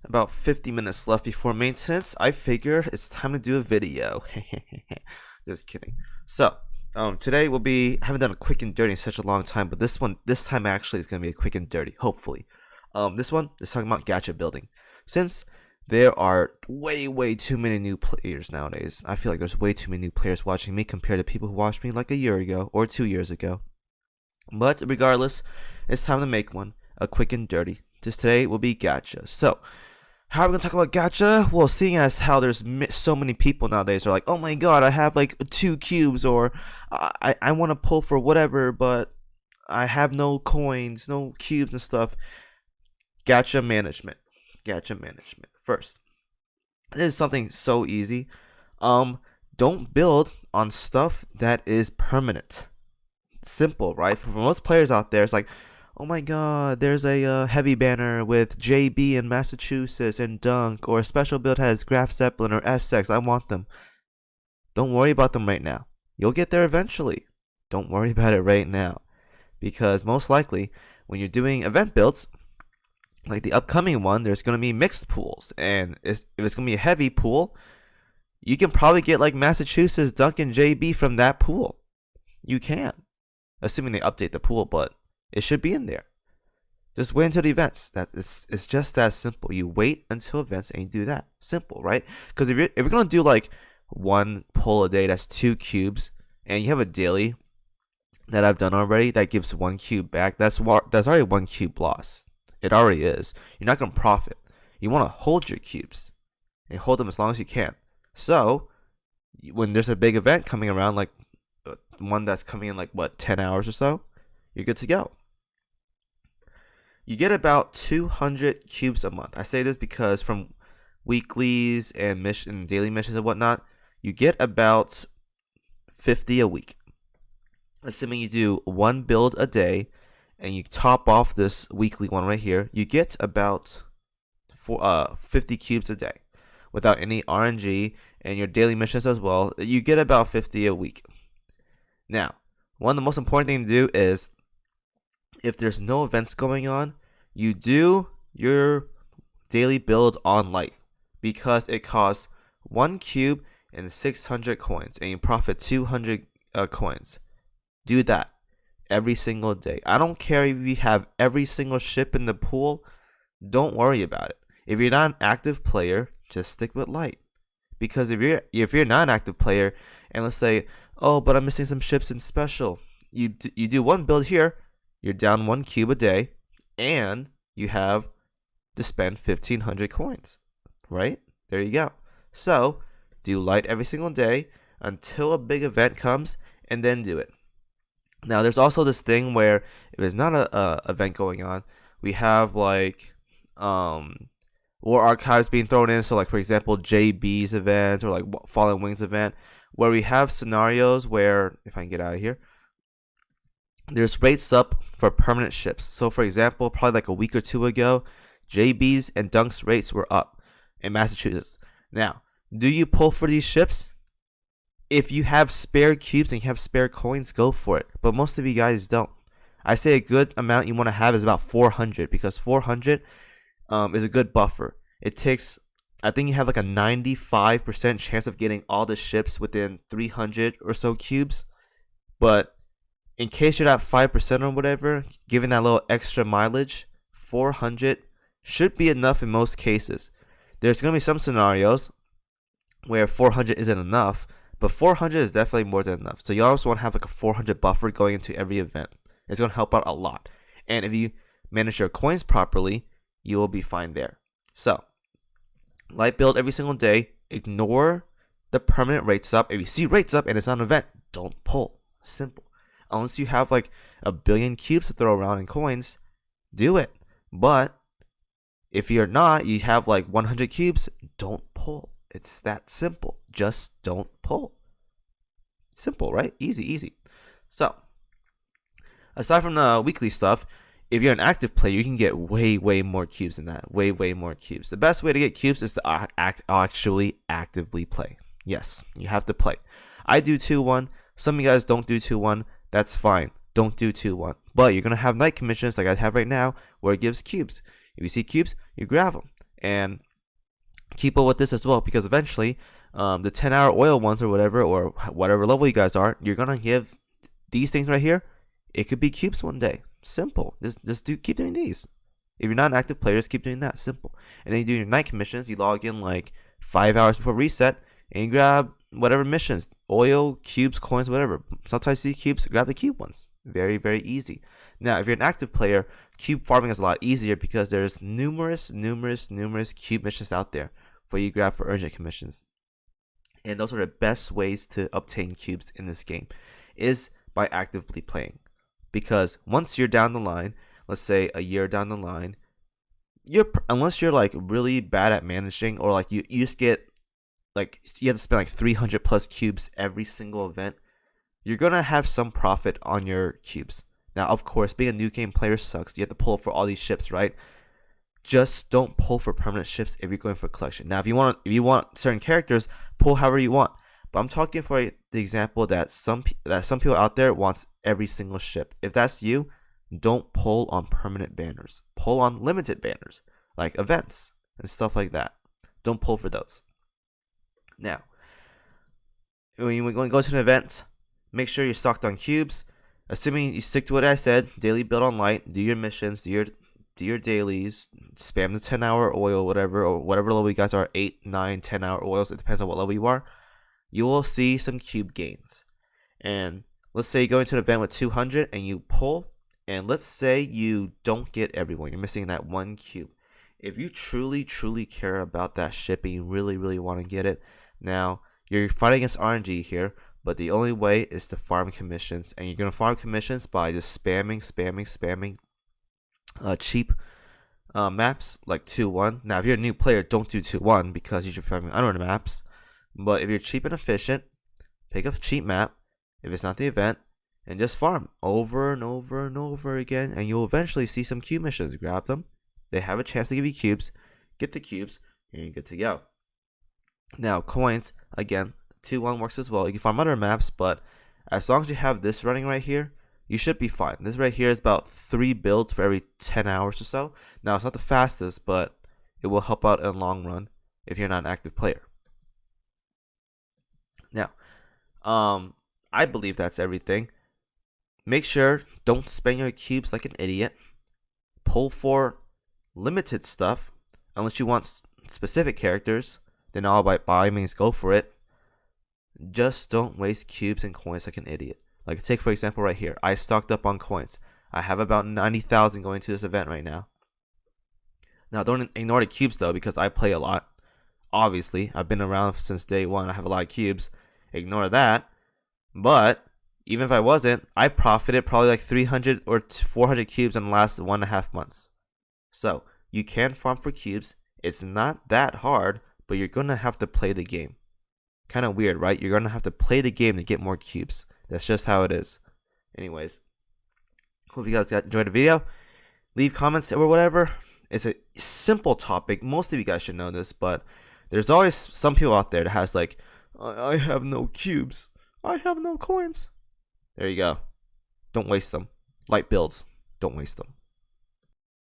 About 50 minutes left before maintenance. I figure it's time to do a video. Just kidding. So, today will be. I haven't done a quick and dirty in such a long time, but this time actually is gonna be a quick and dirty. Hopefully, this one is talking about gacha building. Since there are way too many new players nowadays, I feel like there's way too many new players watching me compared to people who watched me like a year ago or 2 years ago. But regardless, it's time to make one a quick and dirty. Just today will be gacha. So, how are we gonna talk about gacha? Well, seeing as how there's so many people nowadays are like, oh my god, I have like 2 cubes, or I want to pull for whatever, but I have no coins, no cubes and stuff. Gacha management. Gacha management. First, this is something so easy. Don't build on stuff that is permanent. Simple, right? For most players out there, it's like, oh my god, there's a heavy banner with JB in Massachusetts and Dunk, or a special build has Graf Zeppelin or SX. I want them. Don't worry about them right now. You'll get there eventually. Don't worry about it right now. Because most likely, when you're doing event builds, like the upcoming one, there's going to be mixed pools. And if it's going to be a heavy pool, you can probably get like Massachusetts, Dunk, and JB from that pool. You can. Assuming they update the pool, but it should be in there. Just wait until the events. It's just that simple. You wait until events and you do that. Simple, right? Because if you're gonna do like one pull a day, that's 2 cubes, and you have a daily that I've done already that gives 1 cube back. That's already 1 cube loss. It already is. You're not gonna profit. You want to hold your cubes and hold them as long as you can. So when there's a big event coming around, like one that's coming in like 10 hours or so, you're good to go. You get about 200 cubes a month. I say this because from weeklies and daily missions and whatnot, you get about 50 a week. Assuming you do one build a day and you top off this weekly one right here, you get about 50 cubes a day without any RNG, and your daily missions as well. You get about 50 a week. Now, one of the most important things to do is, if there's no events going on, you do your daily build on light, because it costs 1 cube and 600 coins, and you profit 200 coins. Do that every single day. I don't care if you have every single ship in the pool. Don't worry about it. If you're not an active player, just stick with light. Because if you're not an active player, and let's say, oh, but I'm missing some ships in special, you do one build here, you're down 1 cube a day, and you have to spend 1,500 coins, right? There you go. So do light every single day until a big event comes, and then do it. Now, there's also this thing where if there's not a event going on, we have like war archives being thrown in. So like, for example, JB's event or like Fallen Wings event, where we have scenarios where, if I can get out of here, there's rates up for permanent ships. So for example, probably like a week or two ago, JB's and Dunk's rates were up in Massachusetts. Now, do you pull for these ships? If you have spare cubes and you have spare coins, go for it. But most of you guys don't. I say a good amount you want to have is about 400, because 400 is a good buffer. It takes, I think you have like a 95% chance of getting all the ships within 300 or so cubes. But in case you're at 5% or whatever, giving that little extra mileage, 400 should be enough in most cases. There's going to be some scenarios where 400 isn't enough, but 400 is definitely more than enough. So you also want to have like a 400 buffer going into every event. It's going to help out a lot. And if you manage your coins properly, you will be fine there. So, light build every single day. Ignore the permanent rates up. If you see rates up and it's not an event, don't pull. Simple. Unless you have like a billion cubes to throw around in coins, do it. But if you're not, you have like 100 cubes, don't pull. It's that simple. Just don't pull. Simple, right? Easy. So, aside from the weekly stuff, if you're an active player, you can get way more cubes than that. Way more cubes. The best way to get cubes is to actually actively play. Yes, you have to play. I do 2-1. Some of you guys don't do 2-1. That's fine. Don't do 2-1. But you're going to have night commissions like I have right now, where it gives cubes. If you see cubes, you grab them. And keep up with this as well, because eventually the 10-hour oil ones or whatever level you guys are, you're gonna give these things right here. It could be cubes one day. Simple. Just keep doing these. If you're not an active player, just keep doing that. Simple. And then you do your night commissions. You log in like 5 hours before reset, and you grab whatever missions, oil, cubes, coins, whatever. Sometimes you see cubes, grab the cube ones. Very, very easy. Now, if you're an active player, cube farming is a lot easier because there's numerous cube missions out there for you to grab for urgent commissions. And those are the best ways to obtain cubes in this game, is by actively playing. Because once you're down the line, let's say a year down the line, unless you're like really bad at managing, or like you just get like you have to spend like 300 plus cubes every single event, you're gonna have some profit on your cubes. Now, of course, being a new game player sucks. You have to pull for all these ships, right? Just don't pull for permanent ships if you're going for collection. Now, if you want certain characters, pull however you want. But I'm talking for the example that some people out there wants every single ship. If that's you, don't pull on permanent banners. Pull on limited banners, like events and stuff like that. Don't pull for those. Now, when you go to an event, make sure you're stocked on cubes. Assuming you stick to what I said, daily build on light, do your missions, do your dailies, spam the 10-hour oil, or whatever level you guys are, 8, 9, 10-hour oils. It depends on what level you are. You will see some cube gains. And let's say you go into an event with 200 and you pull, and let's say you don't get everyone. You're missing that one cube. If you truly care about that ship and you really want to get it, now you're fighting against RNG here, but the only way is to farm commissions. And you're going to farm commissions by just spamming cheap maps like 2-1. Now, if you're a new player, don't do 2-1 because you're farming unrun maps. But if you're cheap and efficient, pick a cheap map if it's not the event, and just farm over and over again, and you'll eventually see some cube missions. Grab them. They have a chance to give you cubes. Get the cubes, and you're good to go. Now, coins, again, 2-1 works as well. You can farm other maps, but as long as you have this running right here, you should be fine. This right here is about 3 builds for every 10 hours or so. Now, it's not the fastest, but it will help out in the long run if you're not an active player. Now, I believe that's everything. Make sure don't spend your cubes like an idiot. Pull for limited stuff unless you want specific characters. Then all by all means go for it. Just don't waste cubes and coins like an idiot. Like take for example right here. I stocked up on coins. I have about 90,000 going to this event right now. Now don't ignore the cubes though, because I play a lot. Obviously, I've been around since day one. I have a lot of cubes. Ignore that. But even if I wasn't, I profited probably like 300 or 400 cubes in the last 1.5 months. So you can farm for cubes. It's not that hard, but you're gonna have to play the game. Kind of weird, right? You're gonna have to play the game to get more cubes. That's just how it is. Anyways, hope you guys enjoyed the video. Leave comments or whatever. It's a simple topic. Most of you guys should know this, but there's always some people out there that has like, I have no cubes. I have no coins. There you go. Don't waste them. Light builds. Don't waste them.